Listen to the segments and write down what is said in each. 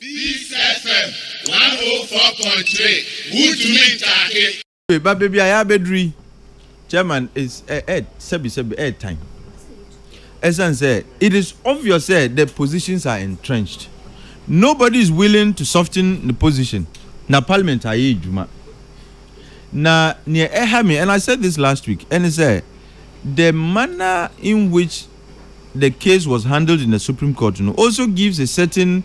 Peace FM 104.3. Good to meet you. But baby, I have bedri. Chairman is Ed time. As I said, it is obvious that the positions are entrenched. Nobody is willing to soften the position. Na parliament aye juma. Na near ehame, and I said this last week, and it said the manner in which the case was handled in the Supreme Court also gives a certain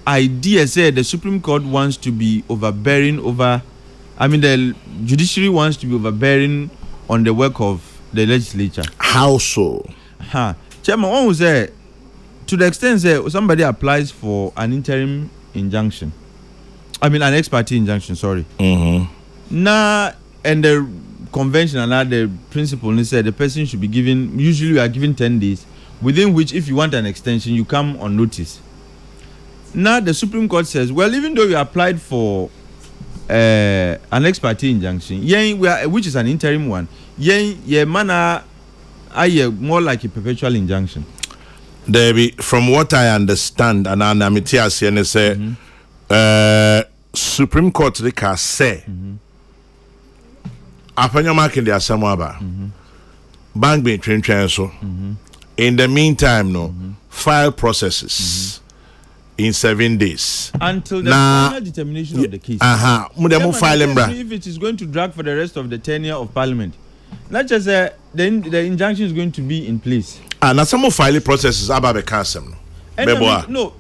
idea. Say the Supreme Court wants to be overbearing over. I mean, the judiciary wants to be overbearing on the work of the legislature. How so? Chairman, one was say, to the extent that somebody applies for an interim injunction. I mean, an ex parte injunction. Sorry. Now, and the convention and the principle they said the person should be given. Usually, we are given 10 days, within which, if you want an extension, you come on notice. Now, the Supreme Court says, well, even though you applied for an ex parte injunction, which is an interim one, manner more like a perpetual injunction. Debbie, from what I understand, and I'm say, Supreme Court they can say, upon your mark in the Asamoah, Bagbin train so. In the meantime, file processes in 7 days until the final determination of the case. If it is going to drag for the rest of the tenure of Parliament, not just then the injunction is going to be in place. Now some of filing processes about the council. No,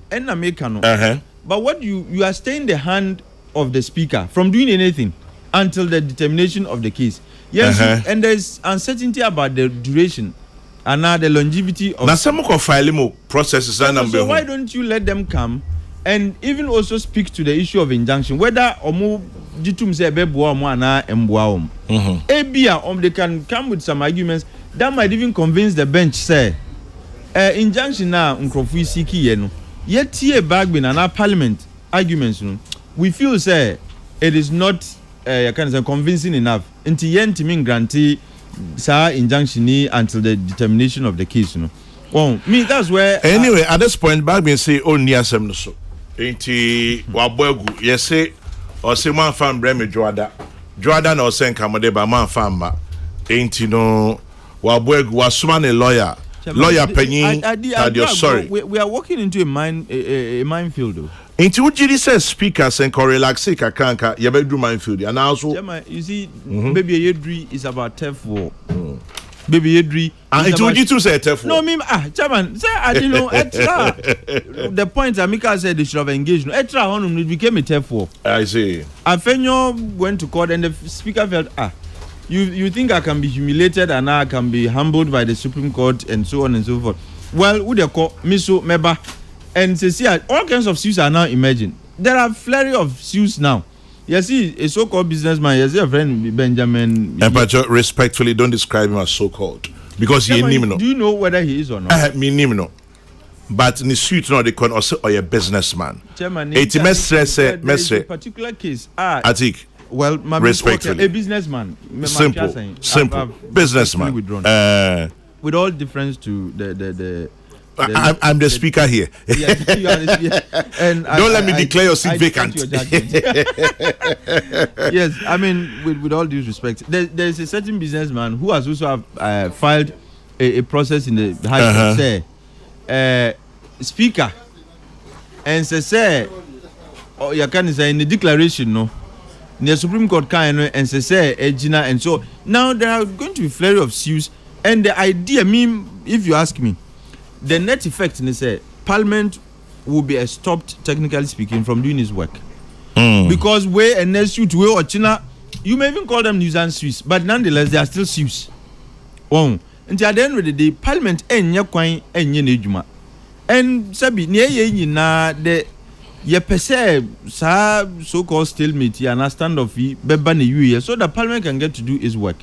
but what you are staying the hand of the speaker from doing anything until the determination of the case. Yes, and there's uncertainty about the duration and now the longevity of. Now some of filing processes. So why don't you let them come and even also speak to the issue of injunction, whether omo jitum say beboa omo ana emboa om. They can come with some arguments that might even convince the bench say injunction na nkrofo isiki ye no yet tie Bagbin and our parliament arguments no we feel say it is not convincing enough until yentimi grantee sa injunction ni until the determination of the case no. Well, me that's where anyway at this point Bagbin say only asem no so enti wabogu yes say or say man fan breme Joada na osen kamode ba man fan ba enti no wabogu wasuma ne lawyer penny sorry we are walking into a minefield though. Into what you says speakers and relax kanka you better do minefield and also you see baby Yedri is about turf war. Baby Yedri and it would you to say turf war. No me chairman say I didn't know extra the point Amika said they should have engaged no extra honum it became a turf war. I see Afenyo went to court and the speaker felt You think I can be humiliated and I can be humbled by the Supreme Court and so on and so forth. Well, who they call Miso Meba and see all kinds of suits are now emerging. There are flurry of suits now. You see, a so-called businessman, you see a friend Benjamin. But respectfully, don't describe him as so-called because he no. Do you know whether he is or not? Me no. But in the suit, no, they can also or a businessman. Chairman, it's a particular case. Atik. Well, respectfully, a businessman. Simple businessman. With all difference to the I'm the speaker here. Yes, you are the speaker. And don't let me declare your seat vacant. Yes, I mean, with all due respect, there is a certain businessman who has also filed a process in the High Court. Speaker, and say, oh, you can say in the declaration, no. The Supreme Court can and say Ejina and so now there are going to be flurry of suits and the idea if you ask me the net effect is say Parliament will be stopped technically speaking from doing its work because way and next suit way or China you may even call them nuisance suits but nonetheless they are still suits until at the end of the day Parliament kwan nejuma and sabi ne na the ye pese so-called stalemate and a standoff beba ne you so that Parliament can get to do its work.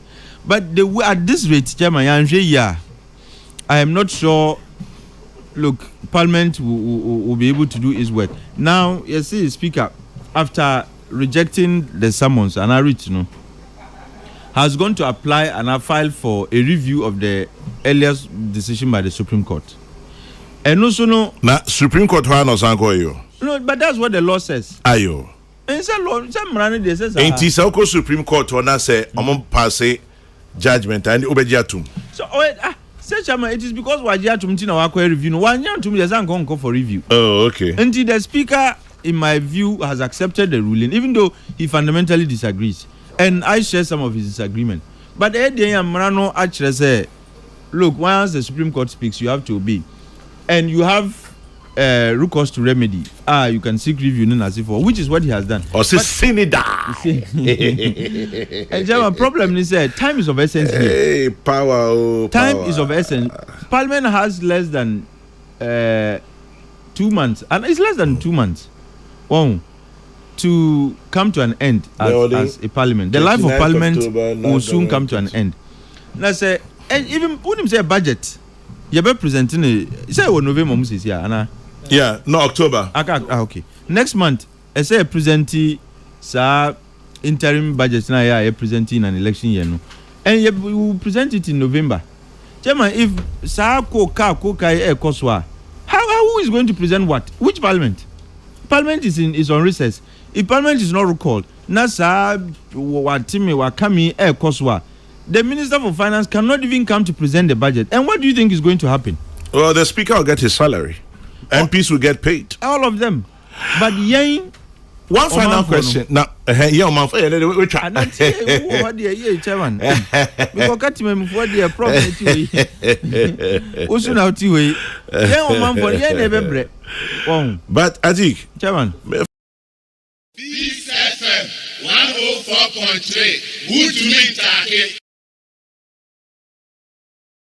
But at this rate, Chairman, I am not sure. Look, Parliament will be able to do its work. Now, you see, Speaker, after rejecting the summons, and I read, has gone to apply and have filed for a review of the earliest decision by the Supreme Court. And also, Supreme Court, No, but that's what the law says. Ayo. And so law, some running they says. Ain't this South Supreme Court when I say pass judgment and obejatum. So it is because wajiatum tina wakwe review. No one year to me doesn't go for review. Oh, okay. And the speaker, in my view, has accepted the ruling, even though he fundamentally disagrees. And I share some of his disagreement. But the idea Marano actually say, look, once the Supreme Court speaks, you have to obey. And you have recourse to remedy. You can seek review as if for, which is what he has done. Or say Sinida. And German problem is time is of essence here. Hey, power. Time is of essence. Parliament has less than 2 months, and it's less than 2 months. To come to an end as a parliament. The life of parliament will soon come to an end. Now say, and even when you say budget, you be presenting a say November is here, Anna. Yeah, no October. Okay. Next month, I say presenting interim budget now. Yeah, presenting an election year, no, and you will present it in November. Chairman, if who is going to present what? Which parliament? Parliament is on recess. If Parliament is not recalled, the Minister for Finance cannot even come to present the budget. And what do you think is going to happen? Well, the Speaker will get his salary. MPs will get paid. All of them. But one final question. Now, which one? Chairman. Because cut him for the problem. But Atik, Chairman. Peace FM 104.3. Good to meet Atik.